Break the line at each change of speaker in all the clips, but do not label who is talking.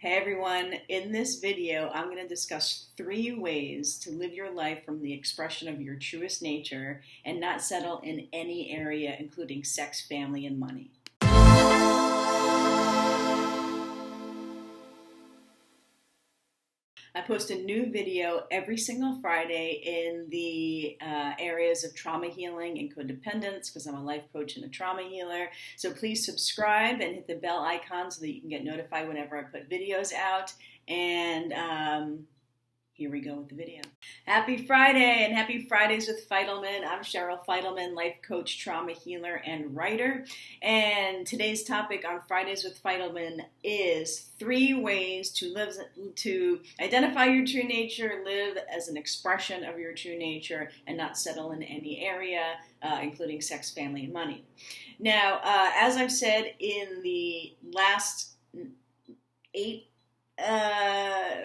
Hey everyone, in this video I'm going to discuss 3 ways to live your life from the expression of your truest nature and not settle in any area including sex, family, and money. I post a new video every single Friday in the areas of trauma healing and codependence because I'm a life coach and a trauma healer. So please subscribe and hit the bell icon so that you can get notified whenever I put videos out. And here we go with the video. Happy Friday and happy Fridays with Fidelman. I'm Cheryl Fidelman, life coach, trauma healer, and writer. And today's topic on Fridays with Fidelman is 3 ways to identify your true nature, live as an expression of your true nature, and not settle in any area, including sex, family, and money. Now, as I've said in the last 8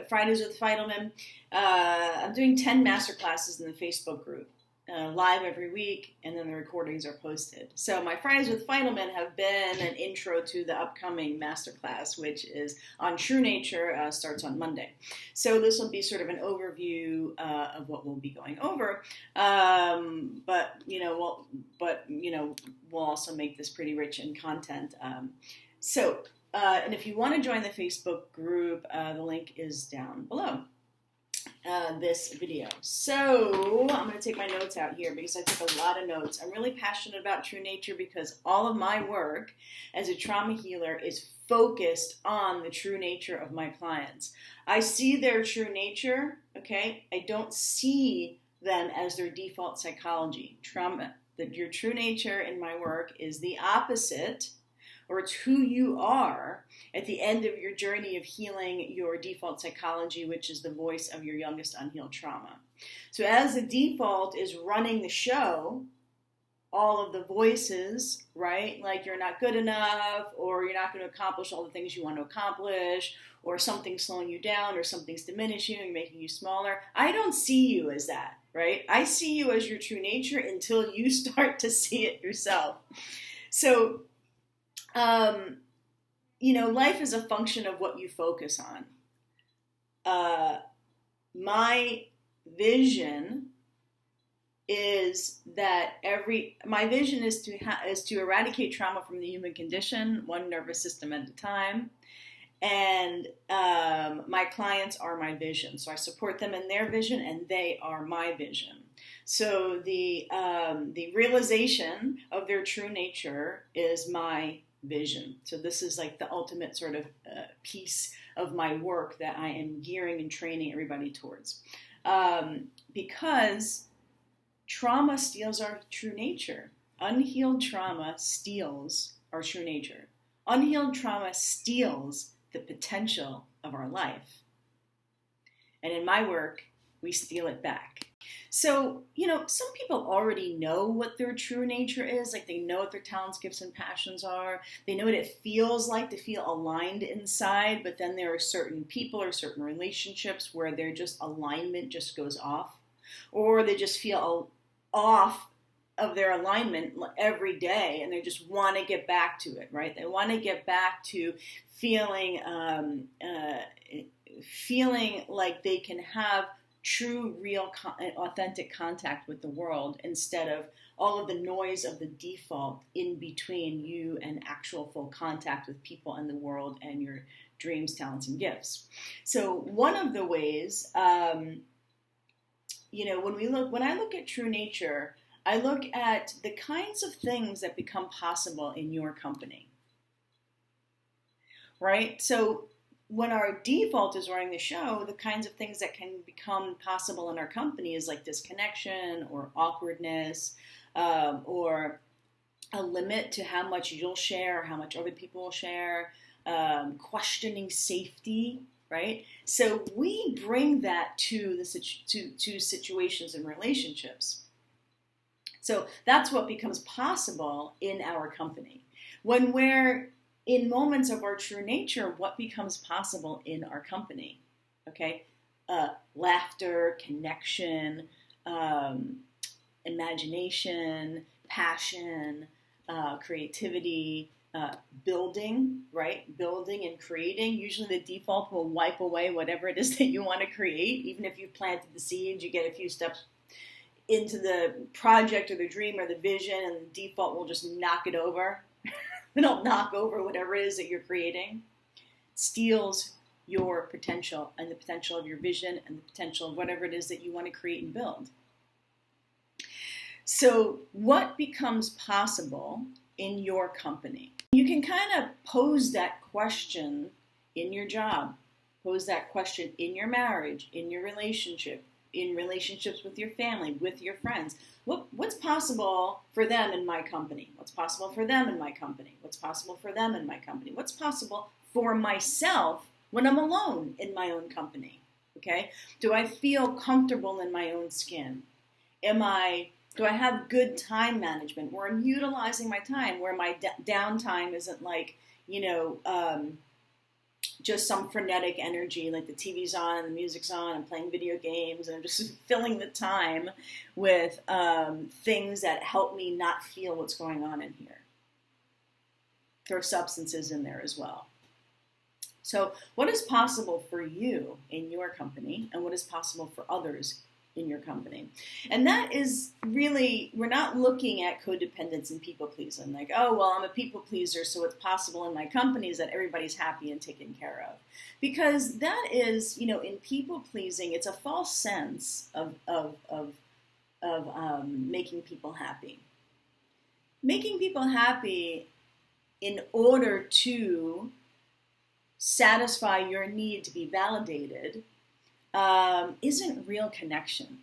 Fridays with Fidelman, I'm doing 10 masterclasses in the Facebook group, live every week, and then the recordings are posted. So my Fridays with Fidelman have been an intro to the upcoming masterclass, which is on True Nature, starts on Monday. So this will be sort of an overview of what we'll be going over, but we'll also make this pretty rich in content. And if you want to join the Facebook group, the link is down below this video. So I'm going to take my notes out here because I took a lot of notes. I'm really passionate about true nature because all of my work as a trauma healer is focused on the true nature of my clients. I see their true nature, okay? I don't see them as their default psychology. Your true nature in my work is the opposite, or it's who you are at the end of your journey of healing your default psychology, which is the voice of your youngest unhealed trauma. So as the default is running the show, all of the voices, right? Like you're not good enough, or you're not going to accomplish all the things you want to accomplish, or something's slowing you down, or something's diminishing you, making you smaller. I don't see you as that, right? I see you as your true nature until you start to see it yourself. So, life is a function of what you focus on. My vision is to eradicate trauma from the human condition, one nervous system at a time. And my clients are my vision. So I support them in their vision, and they are my vision. So the realization of their true nature is my vision. So this is like the ultimate sort of piece of my work that I am gearing and training everybody towards. Because trauma steals our true nature. Unhealed trauma steals our true nature. Unhealed trauma steals the potential of our life. And in my work, we steal it back. So, some people already know what their true nature is. Like they know what their talents, gifts, and passions are. They know what it feels like to feel aligned inside. But then there are certain people or certain relationships where their just alignment just goes off. Or they just feel off of their alignment every day, and they just want to get back to it, right? They want to get back to feeling like they can have true, real, authentic contact with the world instead of all of the noise of the default in between you and actual full contact with people and the world and your dreams, talents, and gifts. So one of the ways, when I look at true nature, I look at the kinds of things that become possible in your company, right? So when our default is running the show, the kinds of things that can become possible in our company is like disconnection or awkwardness, or a limit to how much you'll share, or how much other people will share, questioning safety, right? So we bring that to situations and relationships. So that's what becomes possible in our company. When we're in moments of our true nature, what becomes possible in our company? Okay, laughter, connection, imagination, passion, creativity, building, right? Building and creating. Usually the default will wipe away whatever it is that you want to create. Even if you've planted the seed, you get a few steps into the project or the dream or the vision, and the default will just knock it over. It'll knock over whatever it is that you're creating. Steals your potential and the potential of your vision and the potential of whatever it is that you want to create and build. So what becomes possible in your company? You can kind of pose that question in your job, pose that question in your marriage, in your relationship, in relationships with your family, with your friends. What's possible for them in my company? What's possible for them in my company? What's possible for them in my company? What's possible for myself when I'm alone in my own company? Okay? Do I feel comfortable in my own skin? Do I have good time management where I'm utilizing my time, where my downtime isn't like, just some frenetic energy, like the TV's on and the music's on, I'm playing video games, and I'm just filling the time with things that help me not feel what's going on in here. There are substances in there as well. So what is possible for you in your company, and what is possible for others in your company? And that is really, we're not looking at codependence and people pleasing, like, oh, well, I'm a people pleaser, so what's possible in my company is that everybody's happy and taken care of. Because that is, in people pleasing, it's a false sense of making people happy. Making people happy in order to satisfy your need to be validated isn't real connection.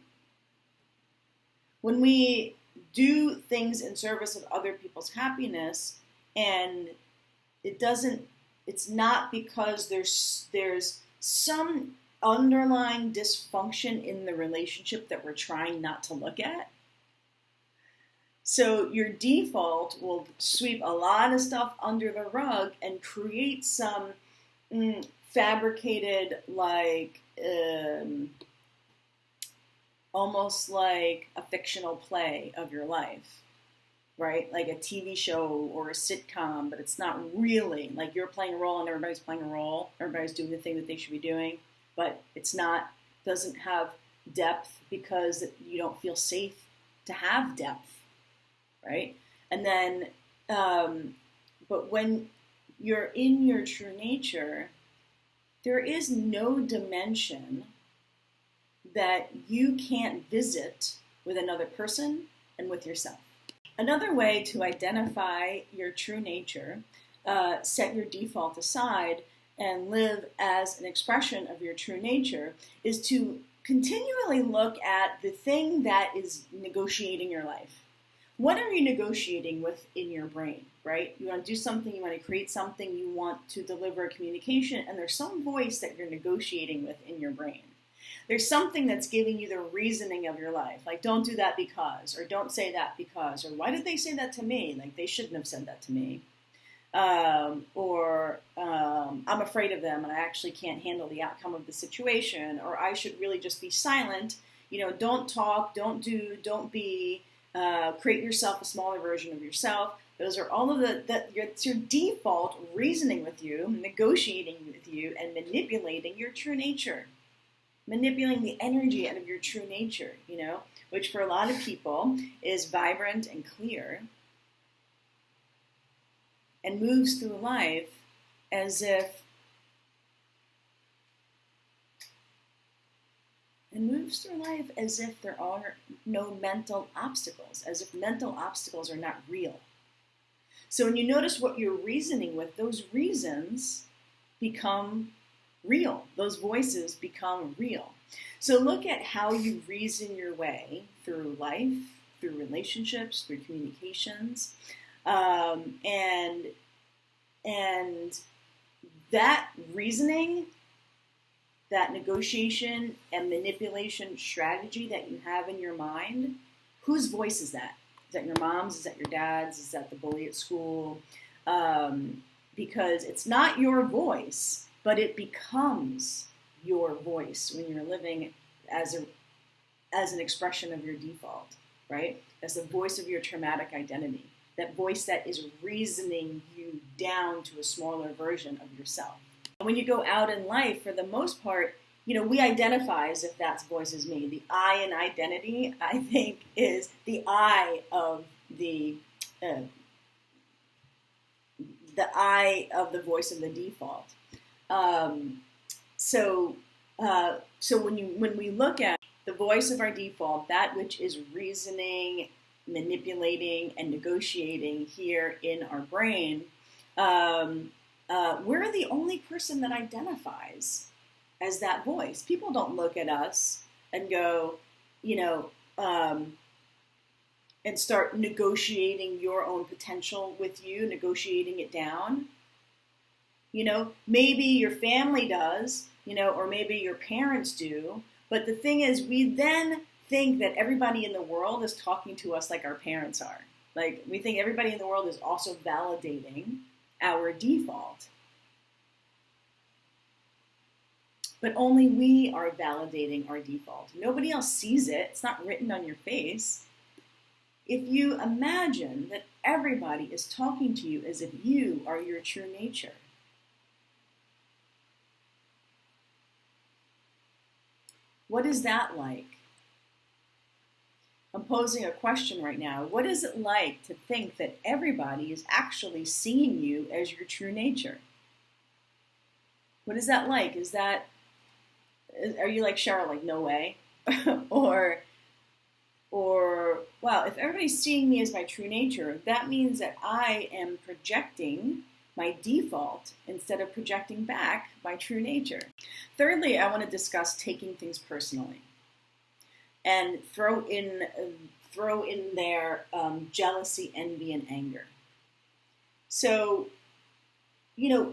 When we do things in service of other people's happiness, and it's not because there's some underlying dysfunction in the relationship that we're trying not to look at. So your default will sweep a lot of stuff under the rug and create some fabricated, almost like a fictional play of your life, right? Like a TV show or a sitcom, but it's not really. Like you're playing a role and everybody's playing a role. Everybody's doing the thing that they should be doing, but doesn't have depth because you don't feel safe to have depth, right? And then, but when you're in your true nature, there is no dimension that you can't visit with another person and with yourself. Another way to identify your true nature, set your default aside, and live as an expression of your true nature, is to continually look at the thing that is negotiating your life. What are you negotiating with in your brain, right? You want to do something, you want to create something, you want to deliver a communication, and there's some voice that you're negotiating with in your brain. There's something that's giving you the reasoning of your life, like don't do that because, or don't say that because, or why did they say that to me? Like they shouldn't have said that to me. Or I'm afraid of them and I actually can't handle the outcome of the situation, or I should really just be silent. Don't talk, don't do, don't be. Create yourself a smaller version of yourself. Those are all of it's your default reasoning with you, negotiating with you, and manipulating your true nature. Manipulating the energy out of your true nature, which for a lot of people is vibrant and clear and moves through life as if there are no mental obstacles, as if mental obstacles are not real. So when you notice what you're reasoning with, those reasons become real. Those voices become real. So look at how you reason your way through life, through relationships, through communications, and that reasoning, that negotiation and manipulation strategy that you have in your mind, whose voice is that? Is that your mom's? Is that your dad's? Is that the bully at school? Because it's not your voice, but it becomes your voice when you're living as an expression of your default, right? As the voice of your traumatic identity that voice that is reasoning you down to a smaller version of yourself. When you go out in life, for the most part, we identify as if that voice is me. The I in identity, I think, is the I of the I of the voice of the default. So when we look at the voice of our default, that which is reasoning, manipulating, and negotiating here in our brain, we're the only person that identifies as that voice. People don't look at us and go, and start negotiating your own potential with you, negotiating it down. Maybe your family does, or maybe your parents do. But the thing is, we then think that everybody in the world is talking to us like our parents are. Like, we think everybody in the world is also validating our default. But only we are validating our default. Nobody else sees it. It's not written on your face. If you imagine that everybody is talking to you as if you are your true nature, what is that like? I'm posing a question right now. What is it like to think that everybody is actually seeing you as your true nature? What is that like? Are you like Cheryl, like, no way? or, wow, if everybody's seeing me as my true nature, that means that I am projecting my default instead of projecting back my true nature. Thirdly, I want to discuss taking things personally, and throw in there jealousy, envy, and anger. So,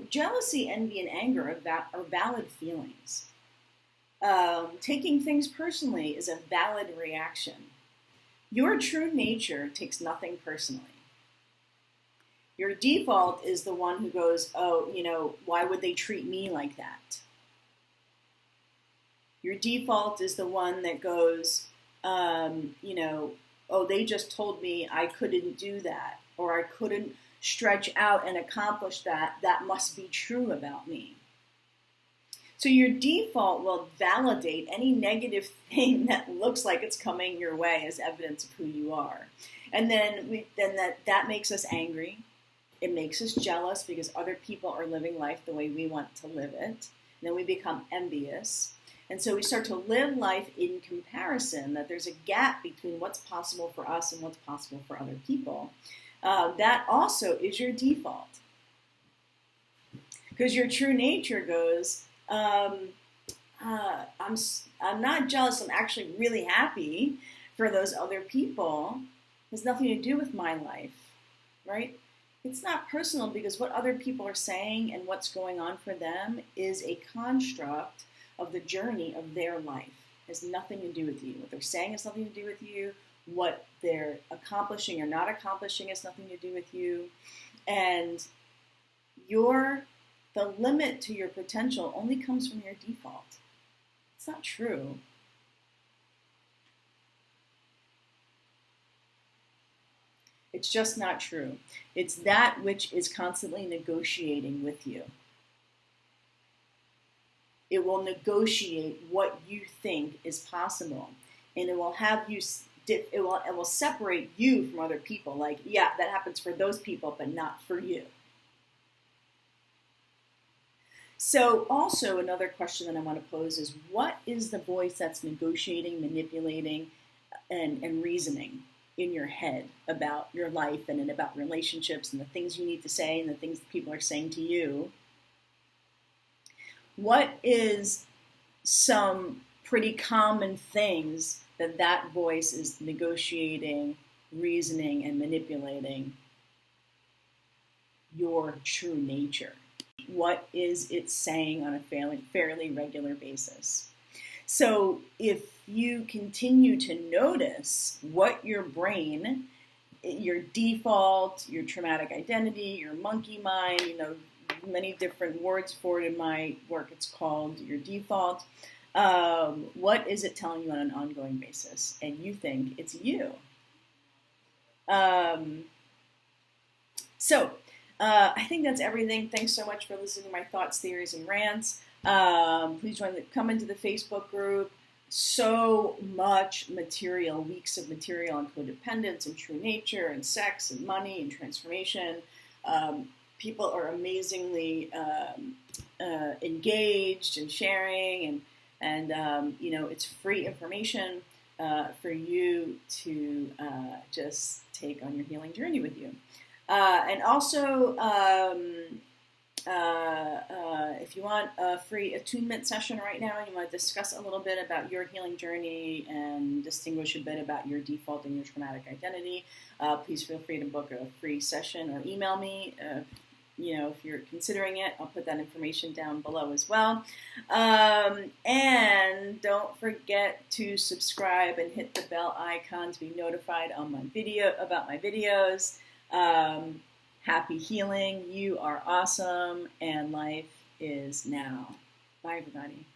jealousy, envy, and anger are valid feelings. Taking things personally is a valid reaction. Your true nature takes nothing personally. Your default is the one who goes, oh, why would they treat me like that? Your default is the one that goes, oh, they just told me I couldn't do that, or I couldn't stretch out and accomplish that. That must be true about me. So your default will validate any negative thing that looks like it's coming your way as evidence of who you are. And then that makes us angry. It makes us jealous because other people are living life the way we want to live it. And then we become envious. And so we start to live life in comparison, that there's a gap between what's possible for us and what's possible for other people. That also is your default. Because your true nature goes, I'm not jealous, I'm actually really happy for those other people. It has nothing to do with my life, right? It's not personal, because what other people are saying and what's going on for them is a construct of the journey of their life. It has nothing to do with you. What they're saying has nothing to do with you. What they're accomplishing or not accomplishing has nothing to do with you. And the limit to your potential only comes from your default. It's not true. It's just not true. It's that which is constantly negotiating with you. It will negotiate what you think is possible, and it will have you. It will separate you from other people. Like, yeah, that happens for those people, but not for you. So also another question that I want to pose is, what is the voice that's negotiating, manipulating, and reasoning in your head about your life and about relationships and the things you need to say and the things people are saying to you? What is some pretty common things that voice is negotiating, reasoning, and manipulating your true nature? What is it saying on a fairly regular basis? So if you continue to notice what your brain, your default, your traumatic identity, your monkey mind, many different words for it in my work, it's called your default. What is it telling you on an ongoing basis? And you think it's you. So I think that's everything. Thanks so much for listening to my thoughts, theories, and rants. Please come into the Facebook group. So much material, weeks of material on codependence and true nature and sex and money and transformation. People are amazingly engaged and sharing, and it's free information for you to just take on your healing journey with you. And also, if you want a free attunement session right now, you want to discuss a little bit about your healing journey and distinguish a bit about your default and your traumatic identity, please feel free to book a free session or email me. If you're considering it, I'll put that information down below as well. And don't forget to subscribe and hit the bell icon to be notified on about my videos. Happy healing. You are awesome, and life is now. Bye, everybody.